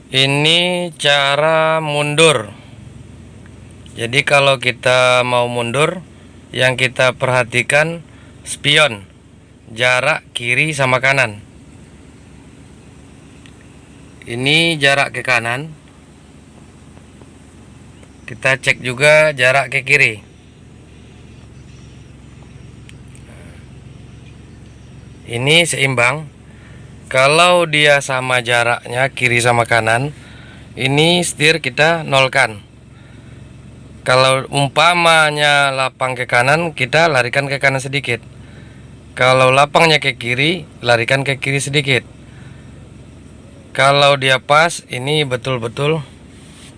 Ini cara mundur. Jadi kalau kita mau mundur, yang kita perhatikan spion, jarak kiri sama kanan. Ini jarak ke kanan. Kita cek juga jarak ke kiri. Ini seimbang. Kalau dia sama jaraknya kiri sama kanan, ini setir kita nolkan. Kalau umpamanya lapang ke kanan, kita larikan ke kanan sedikit. Kalau lapangnya ke kiri, larikan ke kiri sedikit. Kalau dia pas, ini betul-betul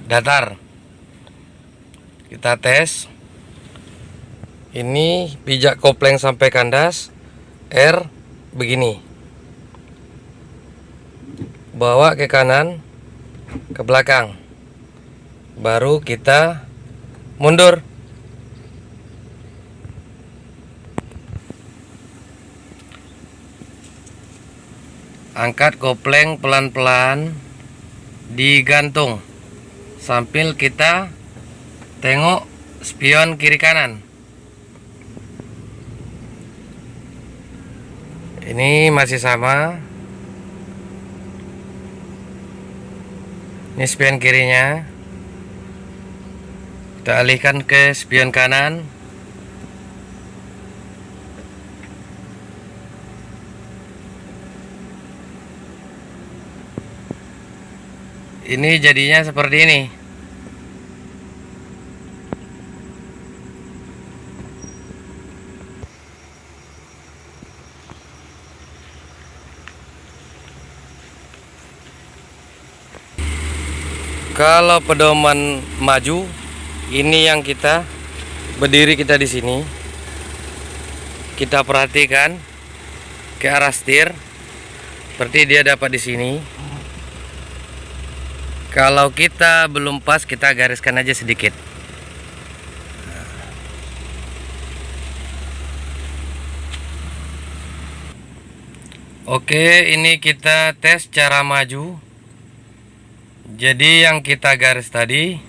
datar. Kita tes. Ini pijak kopling sampai kandas, R begini. Bawa ke kanan, ke belakang, baru kita mundur. Angkat kopling pelan-pelan, digantung sambil kita tengok spion kiri kanan. Ini masih sama. Ini spion kirinya. Kita alihkan ke spion kanan. Ini jadinya seperti ini. Kalau pedoman maju, ini yang kita berdiri kita di sini. Kita perhatikan ke arah setir, seperti dia dapat di sini. Kalau kita belum pas, kita gariskan aja sedikit. Oke, ini kita tes cara maju. Jadi yang kita garis tadi,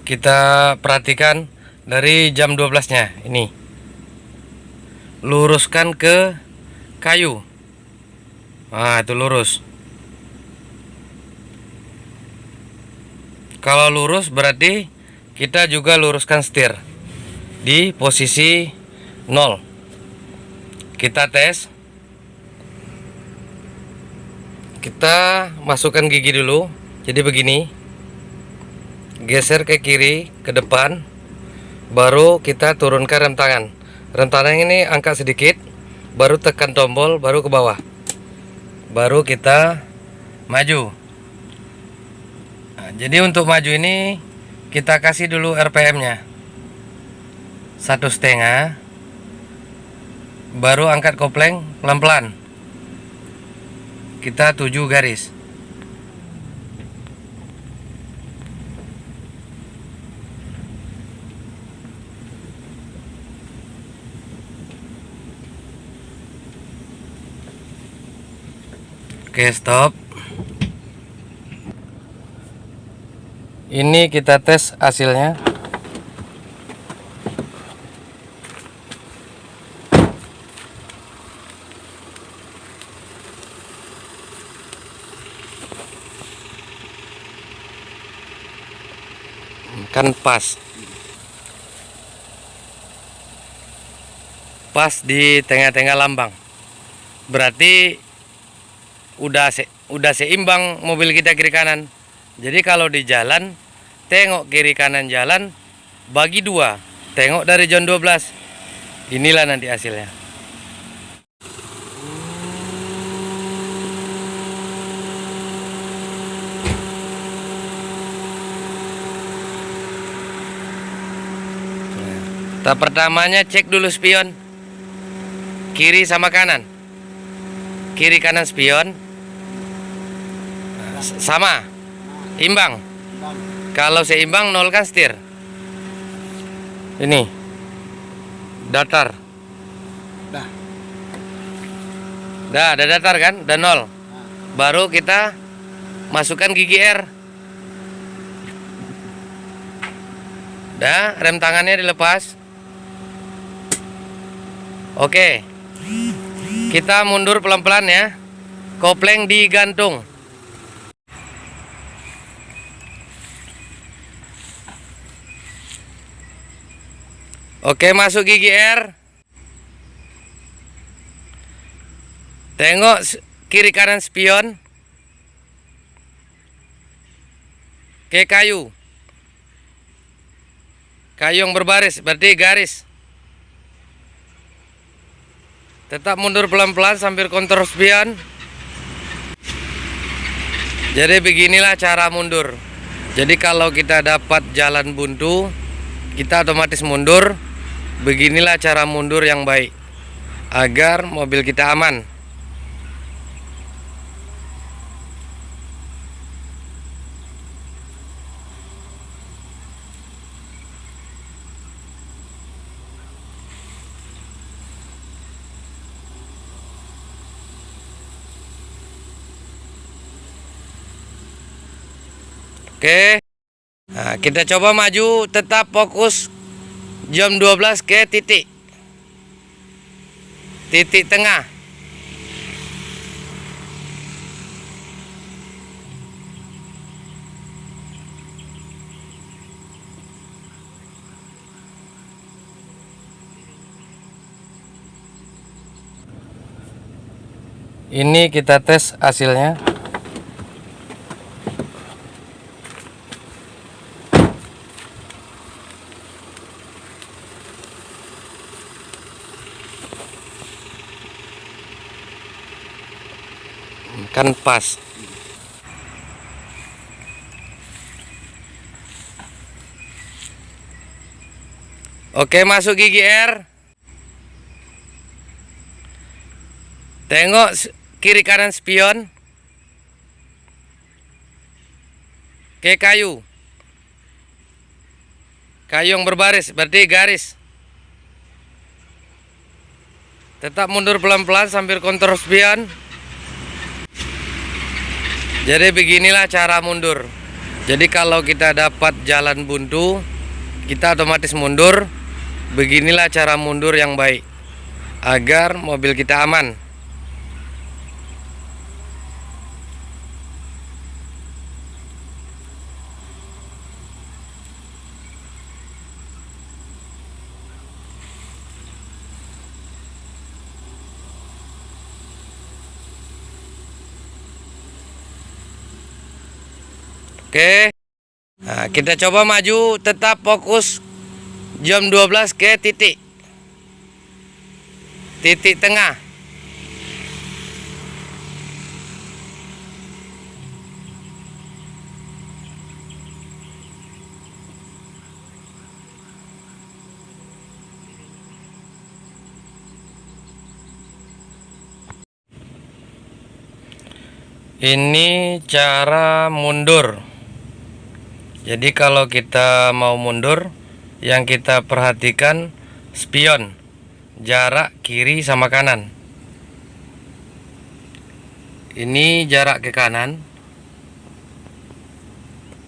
kita perhatikan dari jam 12-nya ini. Luruskan ke kayu. Nah, itu lurus. Kalau lurus berarti kita juga luruskan setir di posisi 0. Kita tes. Kita masukkan gigi dulu. Jadi begini. Geser ke kiri, ke depan. Baru kita turunkan rem tangan. Rem tangan ini angkat sedikit, baru tekan tombol, baru ke bawah. Baru kita maju. Nah, jadi untuk maju ini kita kasih dulu RPM-nya 1,5. Baru angkat kopling pelan-pelan. Kita 7 garis. Oke, stop. Ini kita tes hasilnya. Kan pas. Pas di tengah-tengah lambang. Berarti udah seimbang mobil kita kiri kanan. Jadi kalau di jalan, tengok kiri kanan jalan, bagi 2, tengok dari jam 12. Inilah nanti hasilnya. Tahap pertamanya cek dulu spion kiri sama kanan. Kiri kanan spion sama, imbang. Kalau seimbang, nolkan setir. Ini datar. Dah datar kan, udah 0. Baru kita masukkan gigi R. Dah, rem tangannya dilepas. Oke. Kita mundur pelan-pelan ya. Kopling digantung. Oke, masuk gigi R. Tengok kiri kanan spion. Ke kayu. Kayu yang berbaris, berarti garis. Tetap mundur pelan-pelan sambil kontrol spion. Jadi beginilah cara mundur. Jadi kalau kita dapat jalan buntu, kita otomatis mundur. Beginilah cara mundur yang baik agar mobil kita aman. Oke. Nah, kita coba maju, tetap fokus jam 12 ke titik. Titik tengah. Ini kita tes hasilnya. Kan pas. Oke, masuk gigi R. Tengok kiri kanan spion. Ke kayu. Kayu yang berbaris, berarti garis. Tetap mundur pelan-pelan sambil kontrol spion. Jadi beginilah cara mundur. Jadi kalau kita dapat jalan buntu, kita otomatis mundur. Beginilah cara mundur yang baik agar mobil kita aman. Oke. Nah, kita coba maju, tetap fokus jam 12 ke titik. Titik tengah. Ini cara mundur. Jadi kalau kita mau mundur, yang kita perhatikan spion, jarak kiri sama kanan. Ini jarak ke kanan.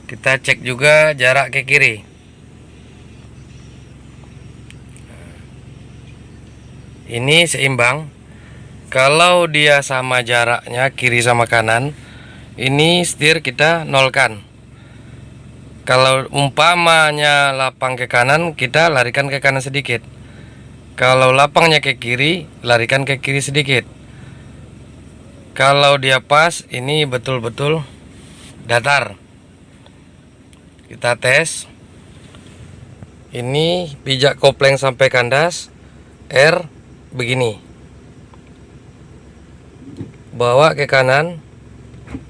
Kita cek juga jarak ke kiri. Ini seimbang. Kalau dia sama jaraknya kiri sama kanan, ini setir kita nolkan. Kalau umpamanya lapang ke kanan, kita larikan ke kanan sedikit. Kalau lapangnya ke kiri, larikan ke kiri sedikit. Kalau dia pas, ini betul-betul datar. Kita tes. Ini pijak kopling sampai kandas, R begini. Bawa ke kanan,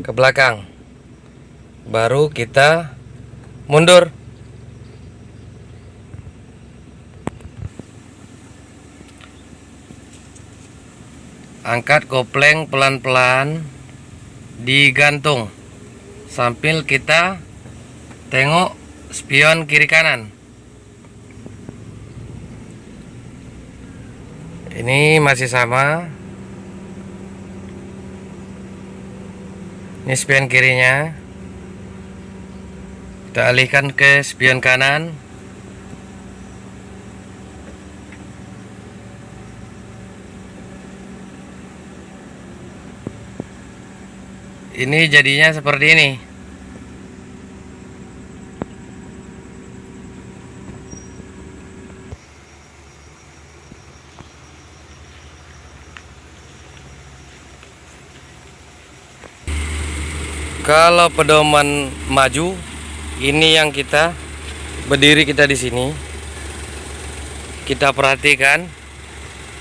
ke belakang. Baru kita mundur. Angkat kopling pelan-pelan, digantung sambil kita tengok spion kiri kanan. Ini masih sama. Ini spion kirinya. Kita alihkan ke spion kanan. Ini jadinya seperti ini. Kalau pedoman maju, ini yang kita berdiri kita di sini. Kita perhatikan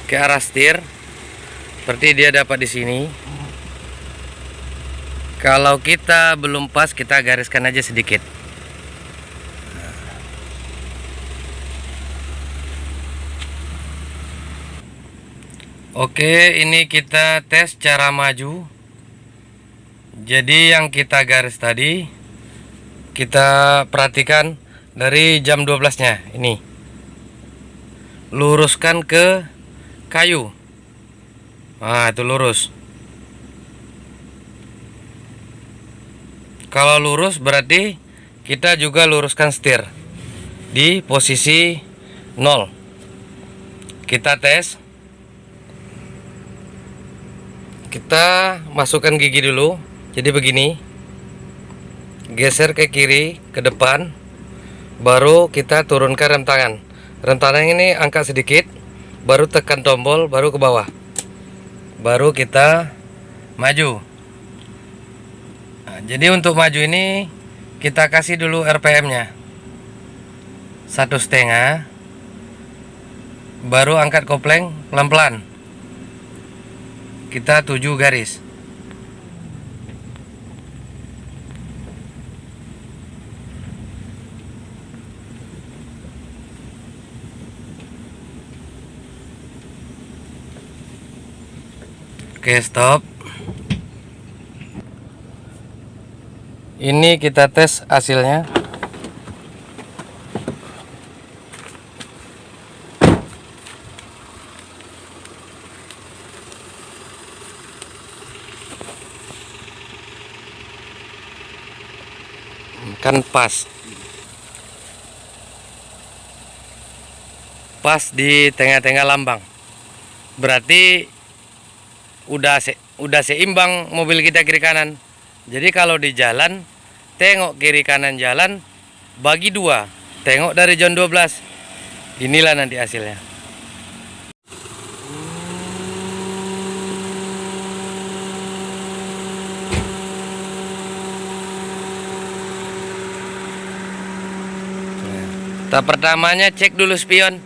ke arah setir. Seperti dia dapat di sini. Kalau kita belum pas, kita gariskan aja sedikit. Oke, ini kita tes cara maju. Jadi yang kita garis tadi, kita perhatikan dari jam 12-nya ini. Luruskan ke kayu. Nah, itu lurus. Kalau lurus berarti kita juga luruskan setir di posisi 0. Kita tes. Kita masukkan gigi dulu. Jadi begini. Geser ke kiri, ke depan. Baru kita turunkan rem tangan. Rem tangan ini angkat sedikit. Baru tekan tombol, baru ke bawah. Baru kita maju. Nah, jadi untuk maju ini kita kasih dulu RPM-nya 1,5. Baru angkat kopling pelan-pelan. Kita 7 garis. Oke, stop. Ini kita tes hasilnya. Kan pas di tengah-tengah lambang, berarti udah seimbang mobil kita kiri kanan. Jadi kalau di jalan, tengok kiri kanan jalan, bagi 2, tengok dari jam 12. Inilah nanti hasilnya. Tahap pertamanya cek dulu spion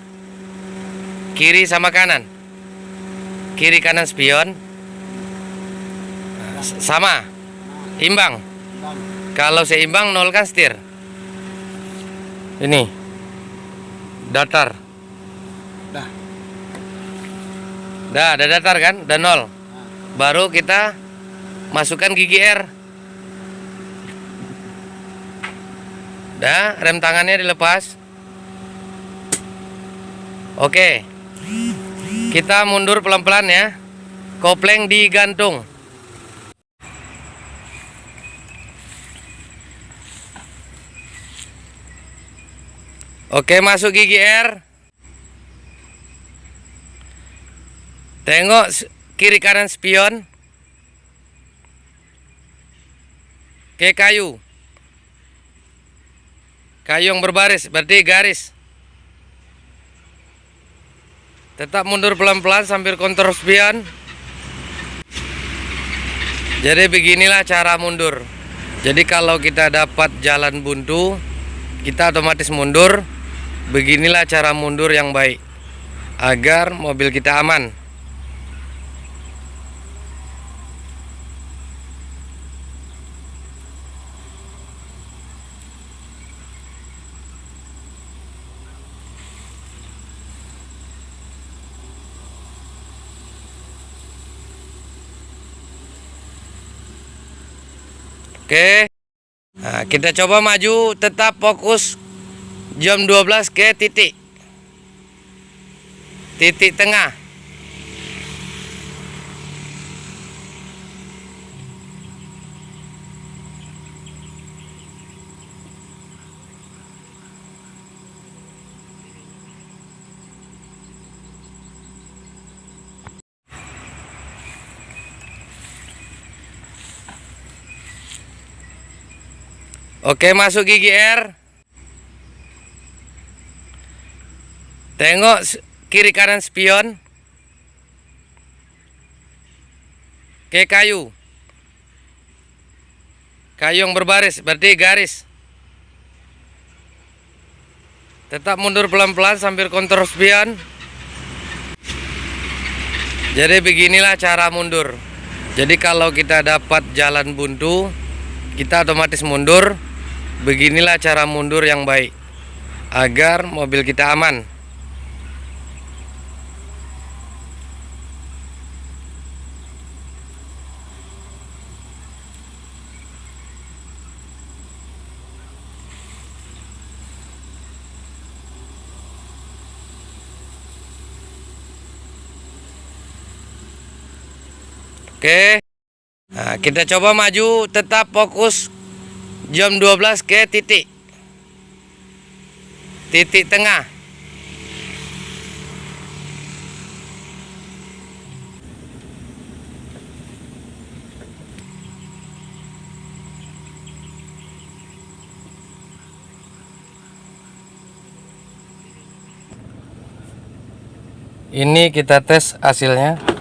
kiri sama kanan. Kiri kanan spion sama, imbang. Kalau seimbang, nolkan setir. Ini datar. Dah datar kan, udah 0. Baru kita masukkan gigi R. Dah, rem tangannya dilepas. Oke, kita mundur pelan-pelan ya. Kopling digantung. Oke, masuk gigi R. Tengok kiri kanan spion. Ke kayu. Kayu yang berbaris, berarti garis. Tetap mundur pelan-pelan sambil kontrol spion. Jadi beginilah cara mundur. Jadi kalau kita dapat jalan buntu, kita otomatis mundur. Beginilah cara mundur yang baik agar mobil kita aman. Oke, nah, kita coba maju, tetap fokus jam 12 ke titik tengah. Oke, masuk gigi R. Tengok kiri kanan spion. Oke, kayu. Kayu yang berbaris, berarti garis. Tetap mundur pelan-pelan sambil kontrol spion. Jadi beginilah cara mundur. Jadi kalau kita dapat jalan buntu, kita otomatis mundur. Beginilah cara mundur yang baik agar mobil kita aman. Oke. Nah, kita coba maju, tetap fokus jam 12 ke titik. Titik tengah. Ini kita tes hasilnya.